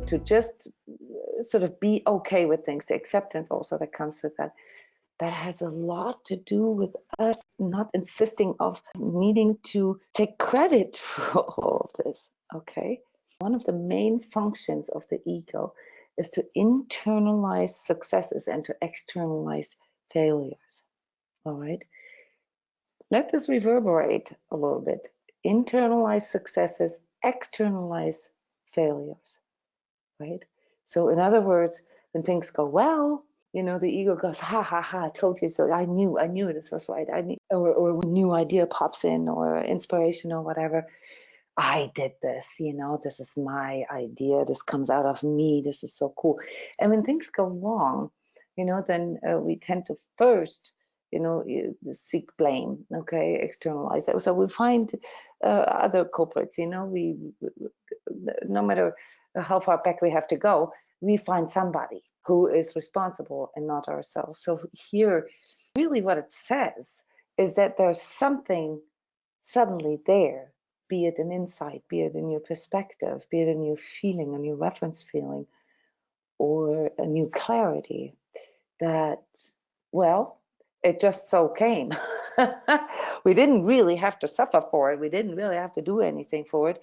to just sort of be okay with things, the acceptance also that comes with that, that has a lot to do with us not insisting of needing to take credit for all of this, okay? One of the main functions of the ego is to internalize successes and to externalize failures, all right? Let this reverberate a little bit. Internalize successes, externalize failures, right? So in other words, when things go well, you know, the ego goes, ha, ha, ha, I told you so. I knew this was right. Or a new idea pops in, or inspiration or whatever. I did this, you know, this is my idea. This comes out of me. This is so cool. And when things go wrong, you know, then we tend to first, you know, seek blame, okay, externalize it. So we find other culprits, you know, no matter how far back we have to go, we find somebody who is responsible and not ourselves. So here, really what it says is that there's something suddenly there, be it an insight, be it a new perspective, be it a new feeling, a new reference feeling, or a new clarity that, well, it just so came. We didn't really have to suffer for it. We didn't really have to do anything for it.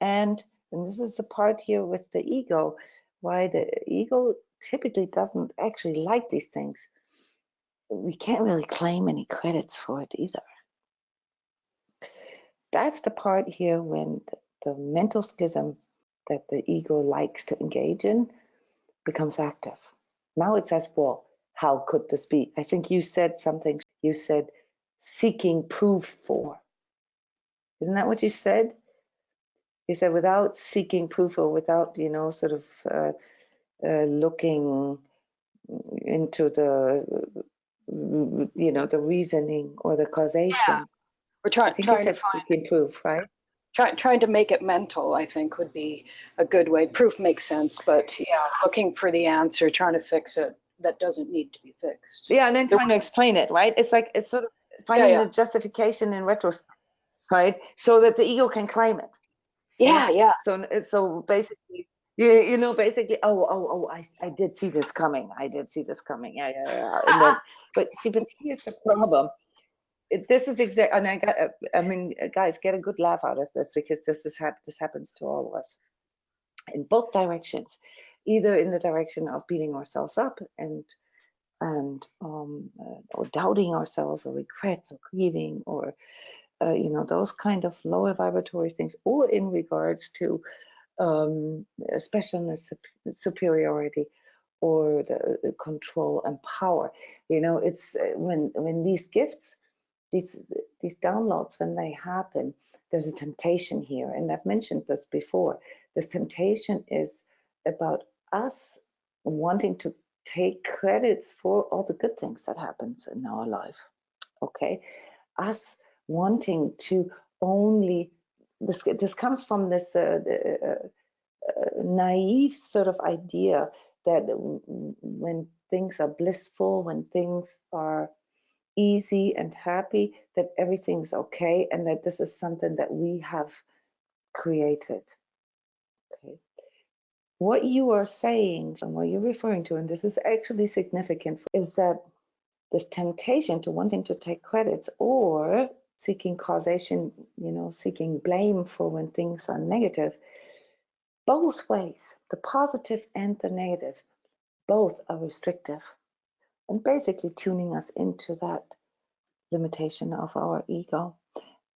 And this is the part here with the ego, why the ego typically doesn't actually like these things. We can't really claim any credits for it either. That's the part here when the mental schism that the ego likes to engage in becomes active. Now it says, well, how could this be? I think you said something. You said seeking proof for. Isn't that what you said? You said without seeking proof, or without, you know, sort of looking into the, you know, the reasoning or the causation. Yeah. We're trying to find seeking proof, right? Trying to make it mental, I think, would be a good way. Proof makes sense, but yeah, looking for the answer, trying to fix it that doesn't need to be fixed. Yeah, and then trying to explain it, right? It's like, it's sort of finding the justification in retrospect, right? So that the ego can claim it. Yeah, yeah. So basically, you know, basically, I did see this coming. I did see this coming. Yeah. And then, but here's the problem. This is exact, and I mean, guys, get a good laugh out of this, because this happens to all of us in both directions, either in the direction of beating ourselves up and or doubting ourselves, or regrets, or grieving, or you know, those kind of lower vibratory things, or in regards to specialness, superiority, or the control and power. You know, it's when these gifts, these downloads, when they happen, there's a temptation here, and I've mentioned this before. This temptation is about us wanting to take credits for all the good things that happens in our life, okay? Us wanting to only, this comes from this naive sort of idea that when things are blissful, when things are easy and happy, that everything's okay, and that this is something that we have created. Okay. What you are saying and what you're referring to, and this is actually significant, is that this temptation to wanting to take credits or seeking causation, you know, seeking blame for when things are negative, both ways, the positive and the negative, both are restrictive and basically tuning us into that limitation of our ego.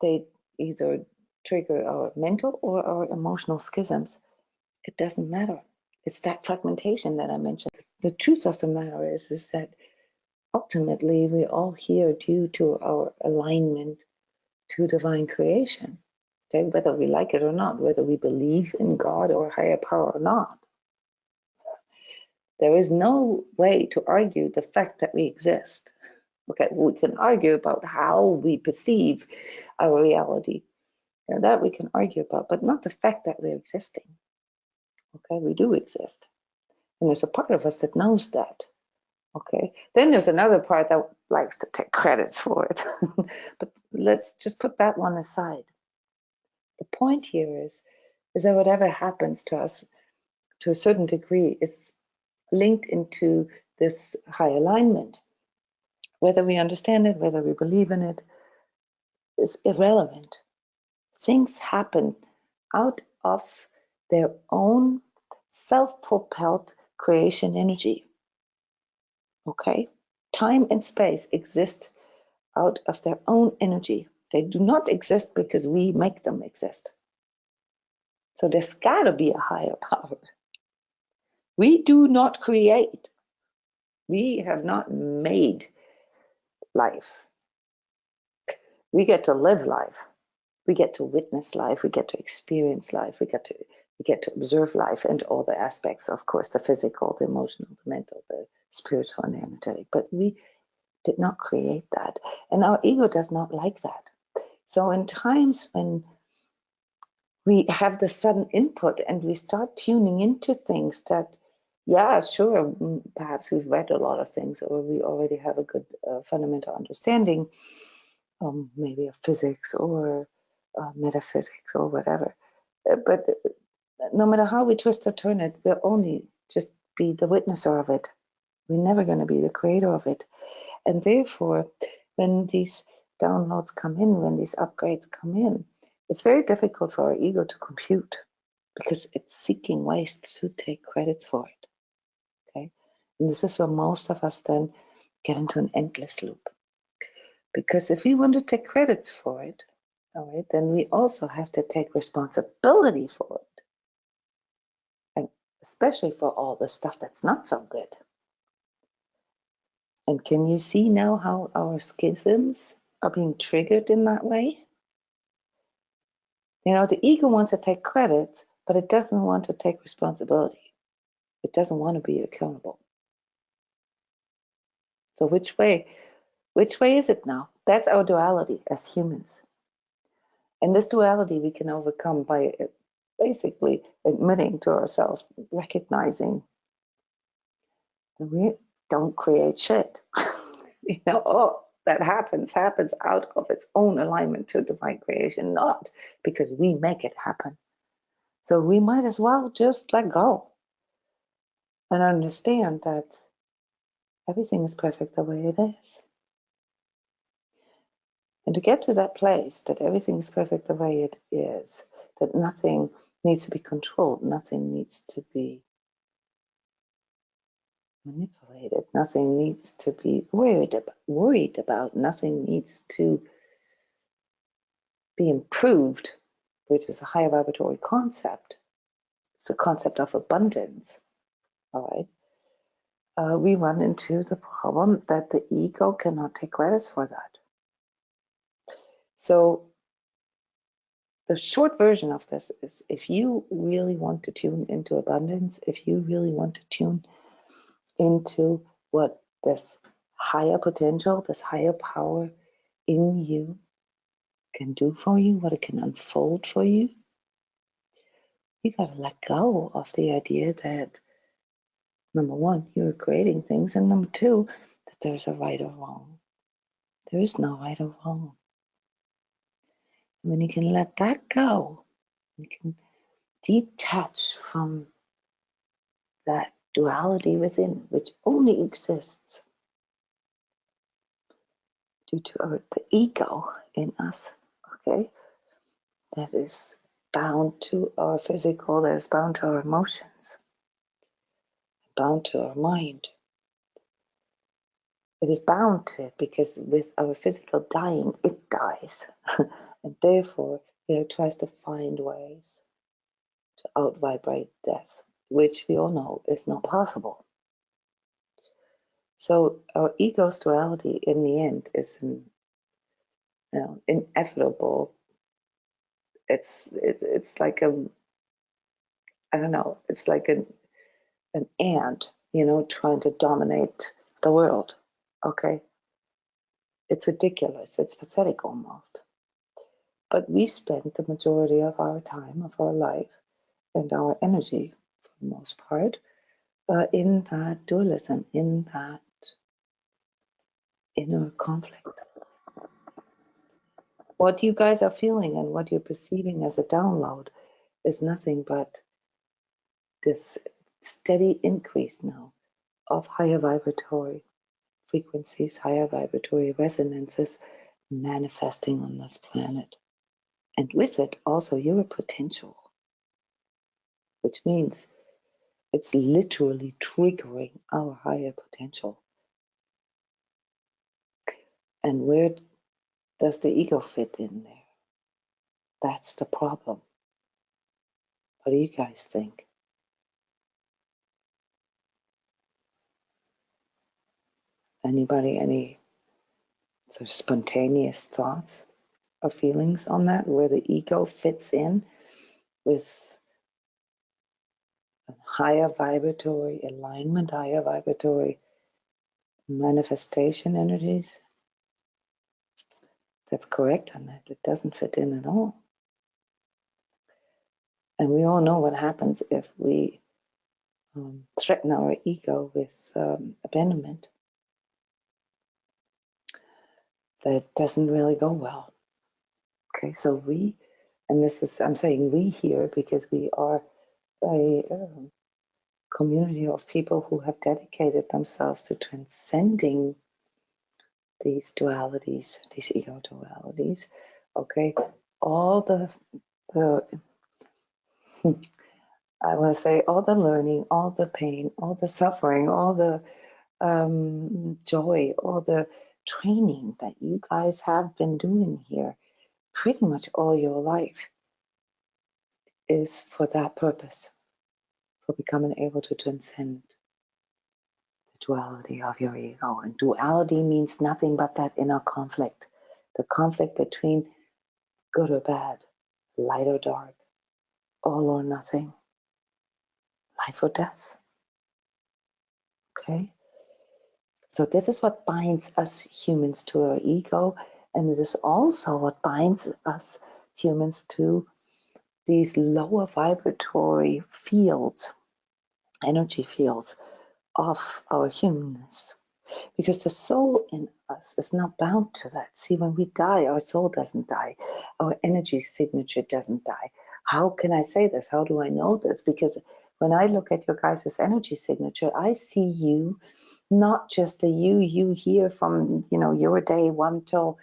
They either trigger our mental or our emotional schisms. It doesn't matter. It's that fragmentation that I mentioned. The truth of the matter is that ultimately we're all here due to our alignment to divine creation. Okay, whether we like it or not, whether we believe in God or higher power or not. There is no way to argue the fact that we exist. Okay, we can argue about how we perceive our reality. And that we can argue about, but not the fact that we're existing. Okay, we do exist. And there's a part of us that knows that. Okay, then there's another part that likes to take credits for it. But let's just put that one aside. The point here is that whatever happens to us, to a certain degree, is linked into this high alignment. Whether we understand it, whether we believe in it, is irrelevant. Things happen out of their own self-propelled creation energy. Okay? Time and space exist out of their own energy. They do not exist because we make them exist. So there's got to be a higher power. We do not create. We have not made life. We get to live life. We get to witness life. We get to experience life. We get to observe life and all the aspects, of course, the physical, the emotional, the mental, the spiritual, and the energetic. But we did not create that. And our ego does not like that. So in times when we have the sudden input and we start tuning into things that, yeah, sure, perhaps we've read a lot of things or we already have a good fundamental understanding, maybe of physics or metaphysics or whatever. But no matter how we twist or turn it, we'll only just be the witnesser of it. We're never going to be the creator of it. And therefore, when these downloads come in, when these upgrades come in, it's very difficult for our ego to compute because it's seeking ways to take credits for it. Okay, and this is where most of us then get into an endless loop. Because if we want to take credits for it, all right, then we also have to take responsibility for it, and especially for all the stuff that's not so good. And can you see now how our schisms are being triggered in that way? You know, the ego wants to take credit, but it doesn't want to take responsibility. It doesn't want to be accountable. So which way is it now? That's our duality as humans. And this duality we can overcome by basically admitting to ourselves, recognizing that we don't create shit. You know, oh, that happens out of its own alignment to divine creation, not because we make it happen. So we might as well just let go and understand that everything is perfect the way it is. And to get to that place that everything is perfect the way it is, that nothing needs to be controlled, nothing needs to be manipulated, nothing needs to be worried about, nothing needs to be improved, which is a higher vibratory concept. It's a concept of abundance. All right. We run into the problem that the ego cannot take credits for that. So the short version of this is, if you really want to tune into abundance, if you really want to tune into what this higher potential, this higher power in you can do for you, what it can unfold for you, you got to let go of the idea that, number one, you're creating things, and number two, that there's a right or wrong. There is no right or wrong. When you can let that go, you can detach from that duality within, which only exists due to the ego in us, okay? That is bound to our physical, that is bound to our emotions, bound to our mind. It is bound to it because with our physical dying, it dies. And therefore, it tries to find ways to out-vibrate death, which we all know is not possible. So our ego's duality in the end is inevitable. It's like I don't know, it's like an ant, trying to dominate the world. Okay? It's ridiculous. It's pathetic almost. But we spend the majority of our time, of our life, and our energy, for the most part, in that dualism, in that inner conflict. What you guys are feeling and what you're perceiving as a download is nothing but this steady increase now of higher vibratory frequencies, higher vibratory resonances manifesting on this planet. And with it, also your potential, which means it's literally triggering our higher potential. And where does the ego fit in there? That's the problem. What do you guys think? Anybody, any sort of spontaneous thoughts or feelings on that, where the ego fits in with a higher vibratory alignment, higher vibratory manifestation energies? That's correct on that. It doesn't fit in at all. And we all know what happens if we threaten our ego with abandonment. That doesn't really go well. Okay, so we, and this is, I'm saying we here because we are a community of people who have dedicated themselves to transcending these dualities, these ego dualities. Okay, all the I want to say all the learning, all the pain, all the suffering, all the joy, all the training that you guys have been doing here pretty much all your life is for that purpose, for becoming able to transcend the duality of your ego. And duality means nothing but that inner conflict, the conflict between good or bad, light or dark, all or nothing, life or death. Okay? So this is what binds us humans to our ego, and it is also what binds us humans to these lower vibratory fields, energy fields of our humanness. Because the soul in us is not bound to that. See, when we die, our soul doesn't die. Our energy signature doesn't die. How can I say this? How do I know this? Because when I look at your guys' energy signature, I see you, not just you here from your day one till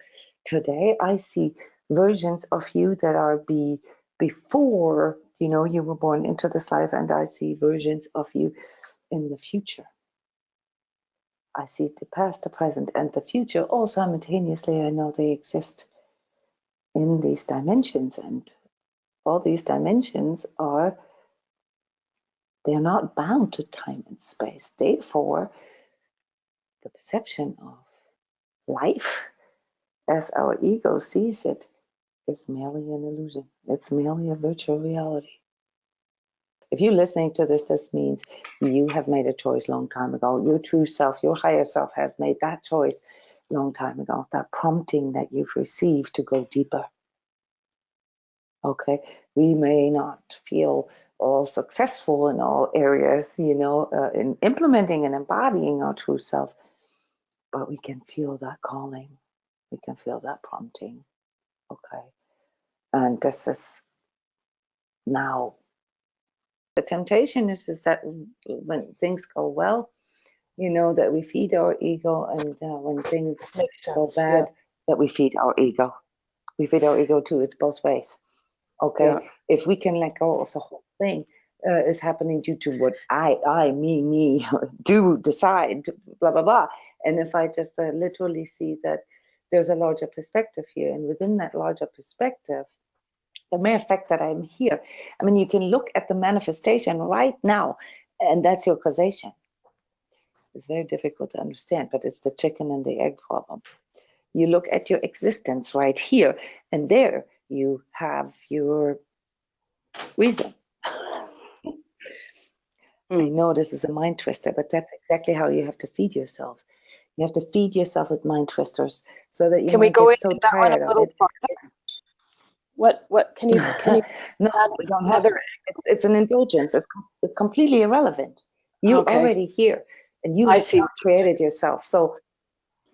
today. I see versions of you that are before you were born into this life, and I see versions of you in the future. I see the past, the present, and the future all simultaneously. I know they exist in these dimensions, and all these dimensions they're not bound to time and space. Therefore, the perception of life as our ego sees it is merely an illusion. It's merely a virtual reality. If you're listening to this, this means you have made a choice long time ago. Your true self, your higher self has made that choice long time ago, that prompting that you've received to go deeper. Okay, we may not feel all successful in all areas, in implementing and embodying our true self, but we can feel that calling. We can feel that prompting. Okay, and this is now. The temptation is that when things go well, that we feed our ego, and when things go bad, that we feed our ego. We feed our ego too. It's both ways. Okay, yeah. If we can let go of the whole thing, is happening due to what I, me, do, decide, blah, blah, blah. And if I just literally see that there's a larger perspective here, and within that larger perspective, the mere fact that I'm here, I mean, you can look at the manifestation right now, and that's your causation. It's very difficult to understand, but it's the chicken and the egg problem. You look at your existence right here, and there you have your reason. I know this is a mind twister, but that's exactly how you have to feed yourself. You have to feed yourself with mind twisters so that you can won't we go get so into that tired one a little of it. farther? What can you No, we don't have to. It's an indulgence. It's completely irrelevant. You're already here, and you have not created yourself. So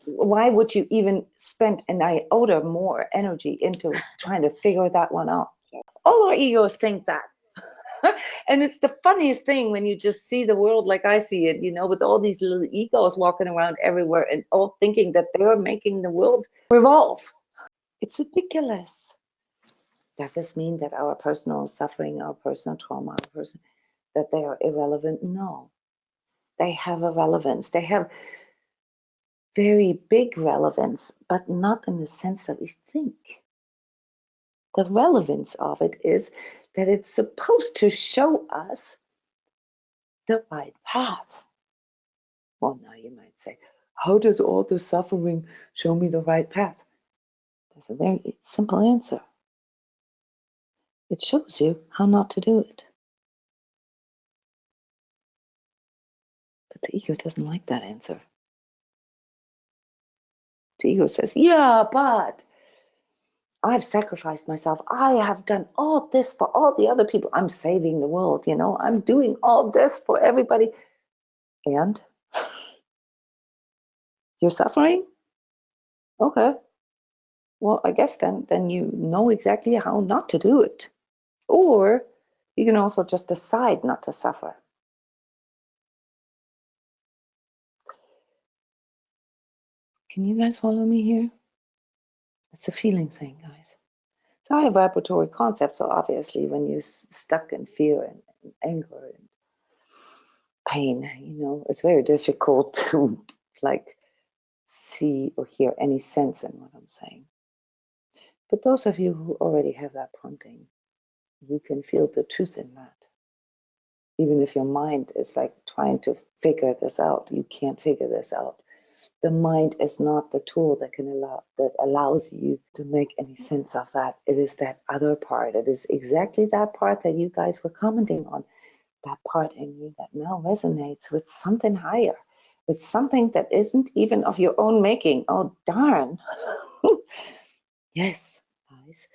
why would you even spend an iota more energy into trying to figure that one out? All our egos think that. And it's the funniest thing when you just see the world like I see it, with all these little egos walking around everywhere and all thinking that they're making the world revolve. It's ridiculous. Does this mean that our personal suffering, our personal trauma, that they are irrelevant? No. They have a relevance. They have very big relevance, but not in the sense that we think. The relevance of it is that it's supposed to show us the right path. Well, now you might say, how does all the suffering show me the right path? There's a very simple answer. It shows you how not to do it. But the ego doesn't like that answer. The ego says, yeah, but I've sacrificed myself. I have done all this for all the other people. I'm saving the world, I'm doing all this for everybody. And you're suffering? Okay. Well, I guess then you know exactly how not to do it. Or you can also just decide not to suffer. Can you guys follow me here? It's a feeling thing, guys. It's a high vibratory concept, so obviously when you're stuck in fear and anger and pain, it's very difficult to see or hear any sense in what I'm saying. But those of you who already have that prompting, you can feel the truth in that. Even if your mind is trying to figure this out, you can't figure this out. The mind is not the tool that allows you to make any sense of that. It is that other part. It is exactly that part that you guys were commenting on. That part in you that now resonates with something higher, with something that isn't even of your own making. Oh, darn. Yes, guys.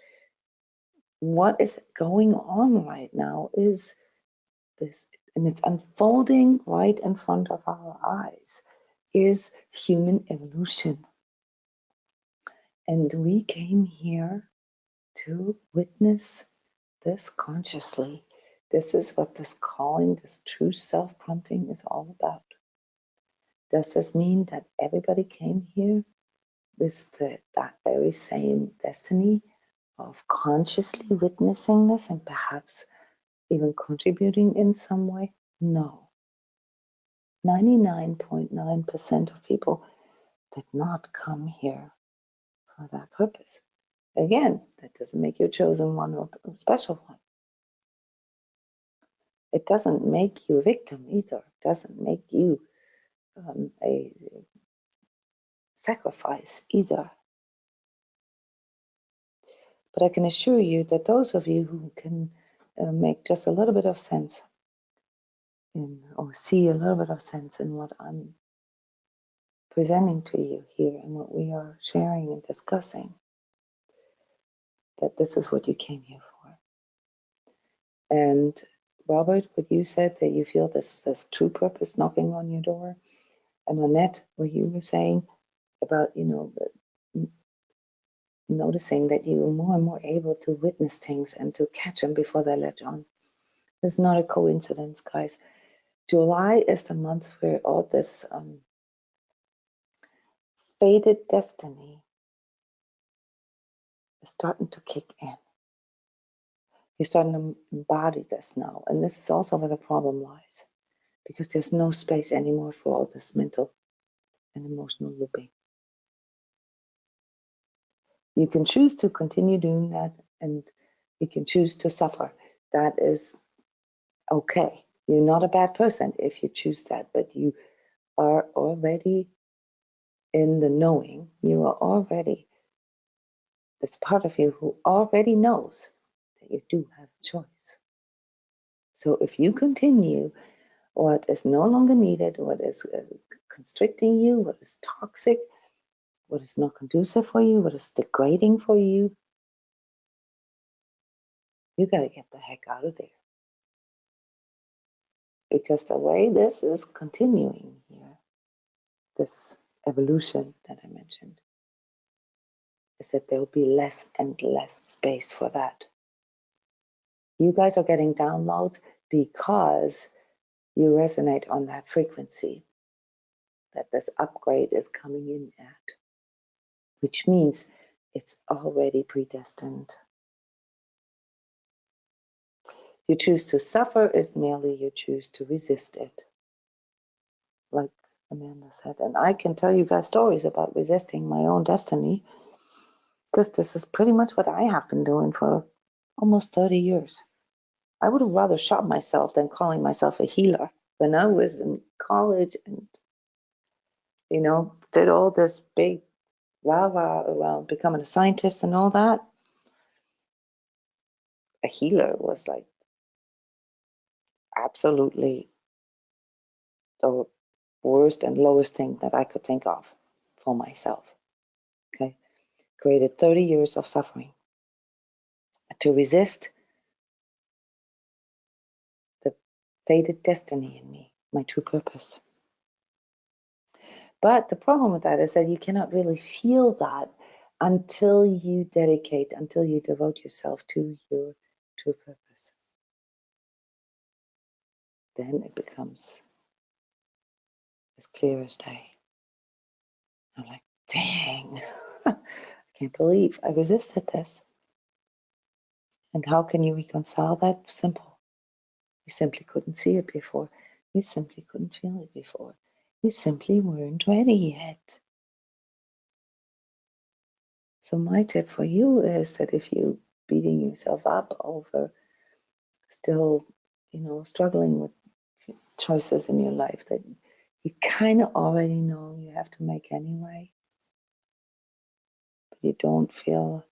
What is going on right now is this, and it's unfolding right in front of our eyes, is human evolution. And we came here to witness this consciously. This is what this calling, this true self-prompting is all about. Does this mean that everybody came here with that very same destiny of consciously witnessing this and perhaps even contributing in some way? No. 99.9% of people did not come here for that purpose. Again, that doesn't make you a chosen one or a special one. It doesn't make you a victim either. It doesn't make you a sacrifice either. But I can assure you that those of you who can make just a little bit of sense or see a little bit of sense in what I'm presenting to you here and what we are sharing and discussing, that this is what you came here for. And Robert, what you said, that you feel this true purpose knocking on your door, and Annette, what you were saying about, noticing that you are more and more able to witness things and to catch them before they latch on. It's not a coincidence, guys. July is the month where all this fated destiny is starting to kick in. You're starting to embody this now. And this is also where the problem lies, because there's no space anymore for all this mental and emotional looping. You can choose to continue doing that, and you can choose to suffer. That is okay. You're not a bad person if you choose that, but you are already in the knowing. You are already this part of you who already knows that you do have a choice. So if you continue what is no longer needed, what is constricting you, what is toxic, what is not conducive for you, what is degrading for you, you got to get the heck out of there. Because the way this is continuing here, this evolution that I mentioned, is that there will be less and less space for that. You guys are getting downloads because you resonate on that frequency that this upgrade is coming in at, which means it's already predestined. You choose to suffer is merely you choose to resist it, like Amanda said. And I can tell you guys stories about resisting my own destiny, because this is pretty much what I have been doing for almost 30 years. I would have rather shot myself than calling myself a healer. When I was in college and, you know, did all this big rah-rah around becoming a scientist and all that, a healer was like absolutely the worst and lowest thing that I could think of for myself. Okay, created 30 years of suffering to resist the fated destiny in me, my true purpose. But the problem with that is that you cannot really feel that until you dedicate, until you devote yourself to your true purpose. Then it becomes as clear as day. I'm like, dang, I can't believe I resisted this. And how can you reconcile that? Simple. You simply couldn't see it before. You simply couldn't feel it before. You simply weren't ready yet. So my tip for you is that if you're beating yourself up over still, you know, struggling with choices in your life that you kind of already know you have to make anyway, but you don't feel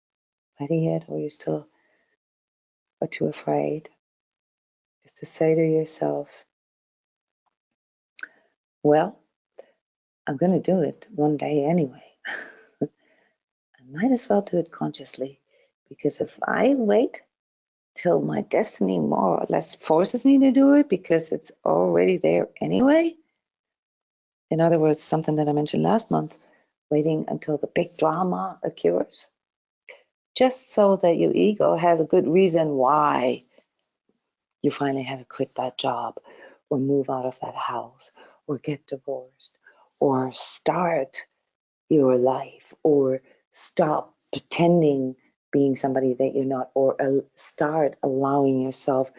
ready yet, or you still are too afraid, is to say to yourself, well, I'm going to do it one day anyway. I might as well do it consciously, because if I wait till my destiny more or less forces me to do it because it's already there anyway, in other words, something that I mentioned last month, waiting until the big drama occurs, just so that your ego has a good reason why you finally had to quit that job or move out of that house or get divorced or start your life or stop pretending being somebody that you're not, or start allowing yourself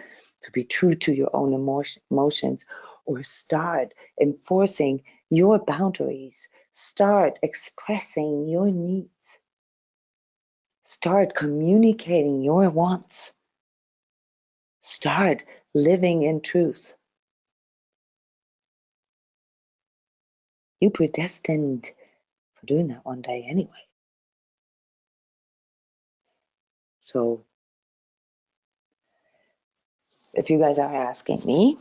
to be true to your own emotions, or start enforcing your boundaries, start expressing your needs, start communicating your wants, start living in truth. You predestined for doing that one day anyway. So if you guys are asking me,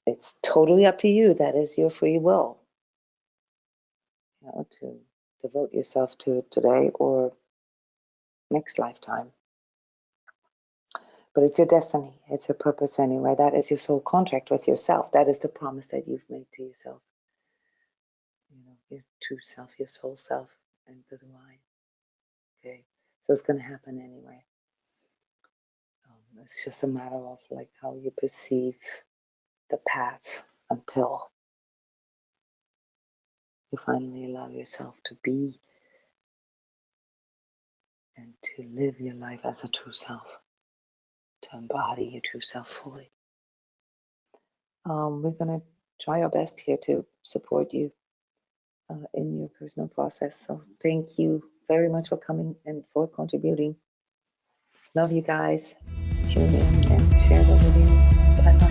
it's totally up to you. That is your free will, you know, to devote yourself to it today or next lifetime. But it's your destiny. It's your purpose anyway. That is your soul contract with yourself. That is the promise that you've made to yourself. You know, your true self, your soul self, and the divine. Okay, so it's going to happen anyway. It's just a matter of like how you perceive the path until you finally allow yourself to be and to live your life as a true self, to embody your true self fully. We're going to try our best here to support you in your personal process. So thank you very much for coming and for contributing. Love you guys. Tune in and share the video. Bye-bye.